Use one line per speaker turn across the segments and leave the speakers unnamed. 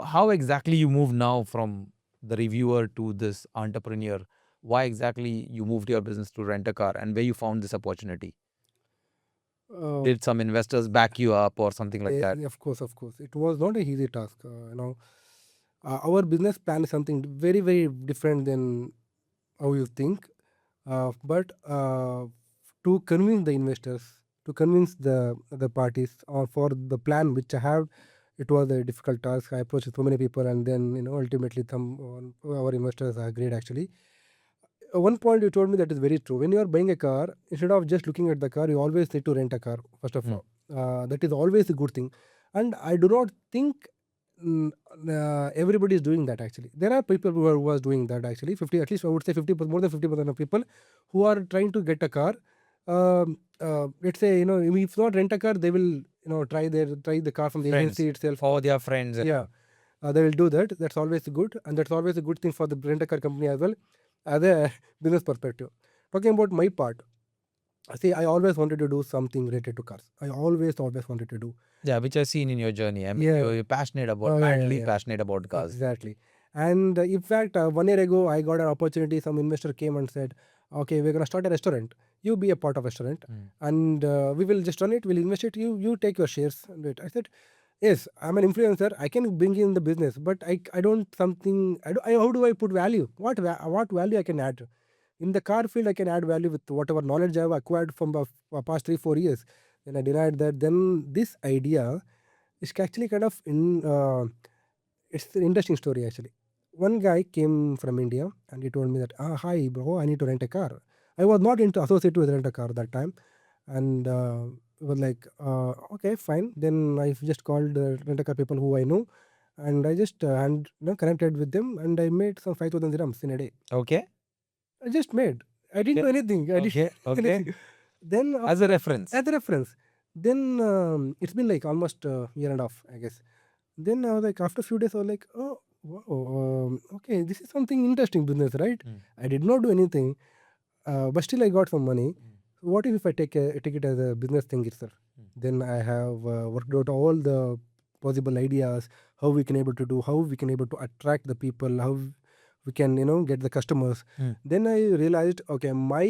How exactly you moved now from the reviewer to this entrepreneur? Why exactly you moved your business to rent a car, and where you found this opportunity?
Uh,
Did some investors back you up or something like that?
of course, of course. It was not a easy task. Our business plan is something very, very different than how you think. But to convince the investors, to convince the parties, or for the plan which I have, it was a difficult task. I approached so many people, and then ultimately, some our investors agreed. Actually, one point you told me that is very true. When you are buying a car, instead of just looking at the car, you always need to rent a car. First of
Mm.
all, that is always a good thing, and I do not think everybody is doing that. Actually, there are people who are doing that. Actually, 50, at least I would say 50, more than 50% of people who are trying to get a car. Let's say, if not rent a car, they will try the car from the
Friends
agency itself.
or their friends.
Yeah, they will do that. That's always good, and that's always a good thing for the rent a car company as well, as a business perspective. Talking about my part, see, I always wanted to do something related to cars. I always wanted to do.
Yeah, which I've seen in your journey. I mean,
Yeah.
you're passionate about,
Oh, yeah, yeah,
madly
yeah.
passionate about cars.
Exactly. And in fact, 1 year ago, I got an opportunity. Some investor came and said, "Okay, we're gonna start a restaurant. You be a part of restaurant,
Mm.
and we will just run it. We'll invest it. You take your shares." And it. I said, "Yes, I'm an influencer. I can bring in the business, but I don't something. How do I put value? What value I can add in the car field? I can add value with whatever knowledge I've acquired from the past 3 4 years." Then I denied that. Then this idea is actually kind of in. It's an interesting story actually. One guy came from India and he told me that, hi bro, I need to rent a car. I was not into associated with rent a car that time, and was like, okay, fine. Then I just called rent a car people who I know, and I just connected with them, and I made some 5,000 dirhams in a day.
Okay.
I just made. I didn't
Okay.
do anything. I didn't
Okay. Okay.
anything. Then
As a reference.
as a reference, then it's been like almost a year and a half, I guess. Then I was like, after a few days, I was like, oh, wow, okay, this is something interesting business, right?
Mm.
I did not do anything, but still I got some money.
Mm.
What if I take it as a business thing itself?
Mm.
Then I have worked out all the possible ideas, how we can able to do, how we can able to attract the people, how we can get the customers.
Mm.
Then I realized, okay, my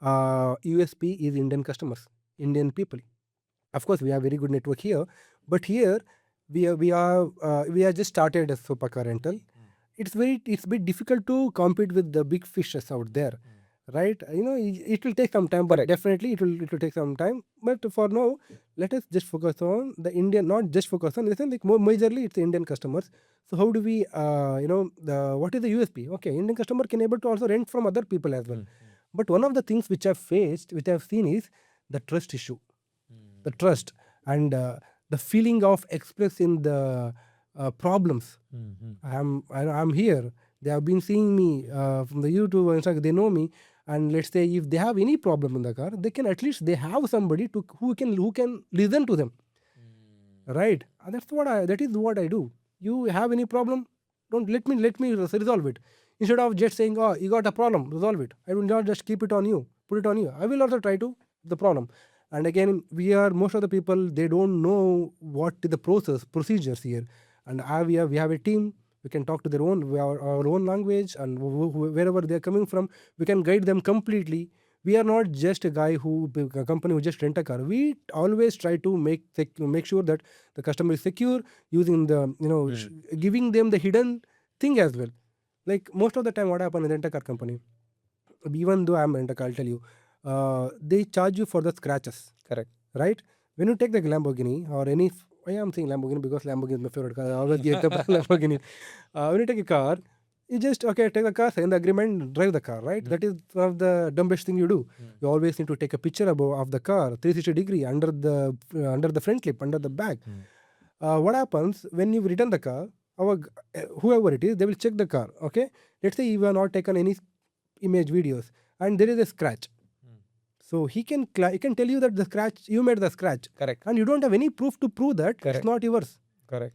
USP is Indian customers, Indian people. Of course, we have very good network here, but here we are just started as Supercar rental. It's a bit difficult to compete with the big fishes out there, right? It will take some time, but
Correct.
definitely it will take some time. But for now, let us just focus on the Indian, not just focus on, listen, like more majorly it's the Indian customers. So how do we, the what is the USP? Okay, Indian customer can able to also rent from other people as well.
Mm.
But one of the things which I've seen is the trust issue,
Mm.
the trust, and the feeling of expressing the problems.
Mm.
I'm here. They have been seeing me from the YouTube and Instagram. They know me, and let's say if they have any problem in the car, they can at least they have somebody to who can listen to them,
Mm.
right? That is what I do. You have any problem? Don't let me resolve it. Instead of just saying, oh, you got a problem, resolve it. I will not just keep it on you, put it on you. I will also try to the problem. And again, we are most of the people, they don't know what is the procedures here. And we have a team. We can talk to their own our own language, and wherever they're coming from, we can guide them completely. We are not just a company who just rent a car. We always try to make sure that the customer is secure, using the giving them the hidden thing as well. Like most of the time, what happens in rent a car company, even though I'm rent a car, I'll tell you, they charge you for the scratches,
Correct.
right? When you take the Lamborghini or any, why I'm saying Lamborghini, because Lamborghini is my favorite car. I always get the brand Lamborghini. When you take a car, you just okay, take the car, sign the agreement, drive the car, right?
Mm.
That is one of the dumbest thing you do.
Mm.
You always need to take a picture of the car, 360-degree, under the front clip, under the back.
Mm.
What happens when you return the car? Whoever it is, they will check the car. Okay, let's say you have not taken any image videos, and there is a scratch.
Mm.
So he can tell you that the scratch, you made the scratch,
Correct.
and you don't have any proof to prove that it's
Correct.
not yours.
Correct.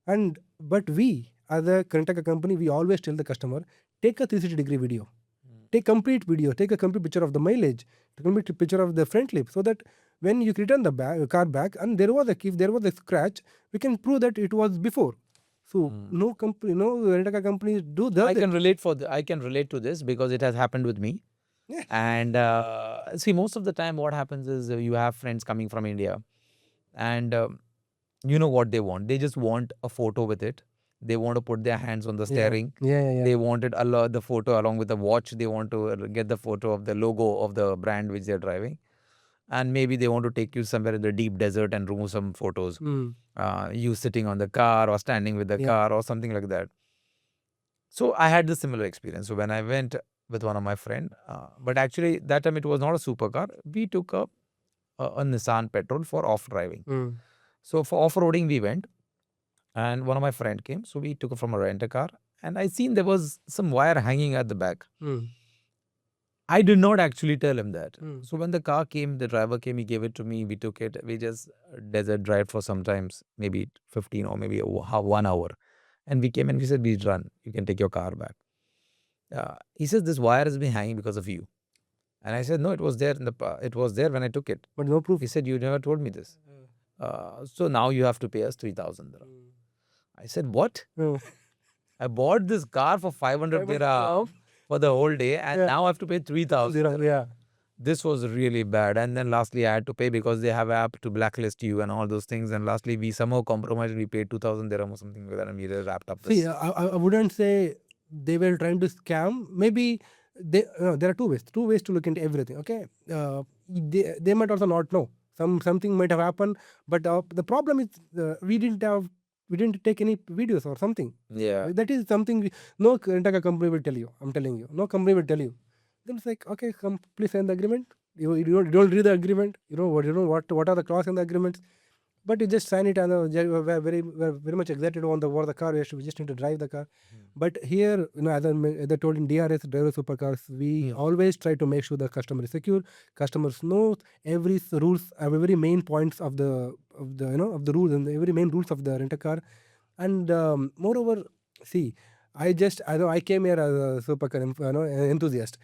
And but we, as a rent-a-car company, we always tell the customer, take a 360-degree video,
Mm.
take complete video, take a complete picture of the mileage, take a complete picture of the front lip, so that when you return the car back, and if there was a scratch, we can prove that it was before. So no company, no rent-a-car companies do that.
I can relate to this because it has happened with me.
Yeah.
And see, most of the time, what happens is you have friends coming from India, and you know what they want. They just want a photo with it. They want to put their hands on the steering.
Yeah.
They wanted the photo along with the watch. They want to get the photo of the logo of the brand which they're driving. And maybe they want to take you somewhere in the deep desert and remove some photos. You sitting on the car or standing with the
Yeah.
car or something like that. So I had the similar experience. So when I went with one of my friend, but actually that time it was not a supercar. We took a Nissan petrol for off driving. So for off-roading we went, and one of my friend came. So we took it from a rent-a-car, and I seen there was some wire hanging at the back. I did not actually tell him that. So when the car came, the driver came, he gave it to me, we took it, we just desert drive for sometimes, maybe 15 or maybe 1 hour. And we came and we said, we run, you can take your car back. He says, this wire has been hanging because of you. And I said, no, it was there it was there when I took it.
But no proof.
He said, you never told me this. So now you have to pay us 3,000 dirham. I said, what? I bought this car for 500 dirham for the whole day, and now I have to pay 3,000.
Yeah.
This was really bad. And then lastly, I had to pay because they have an app to blacklist you and all those things. And lastly, we somehow compromised. We paid 2,000 dirham or something like that, and we wrapped up this.
See, I wouldn't say they were trying to scam. Maybe there are two ways to look into everything. Okay, they might also not know. Something might have happened, but the problem is we didn't take any videos or something.
Yeah.
That is something no rent-a-car company will tell you. I'm telling you, no company will tell you. Then it's like, okay, please sign the agreement. You don't read the agreement. You know what are the clauses in the agreements. But you just sign it and we're very much excited on what the car. We just need to drive the car. But here, as I told in DRS, driver supercars, we always try to make sure the customer is secure. Customers know every main points of the rules and every main rules of the rent-a-car. And moreover, see, I came here as a supercar enthusiast.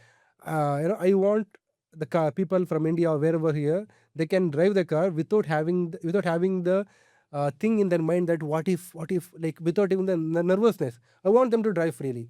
I want the car people from India or wherever here, they can drive the car without having the thing in their mind that what if like without even the nervousness. I want them to drive freely.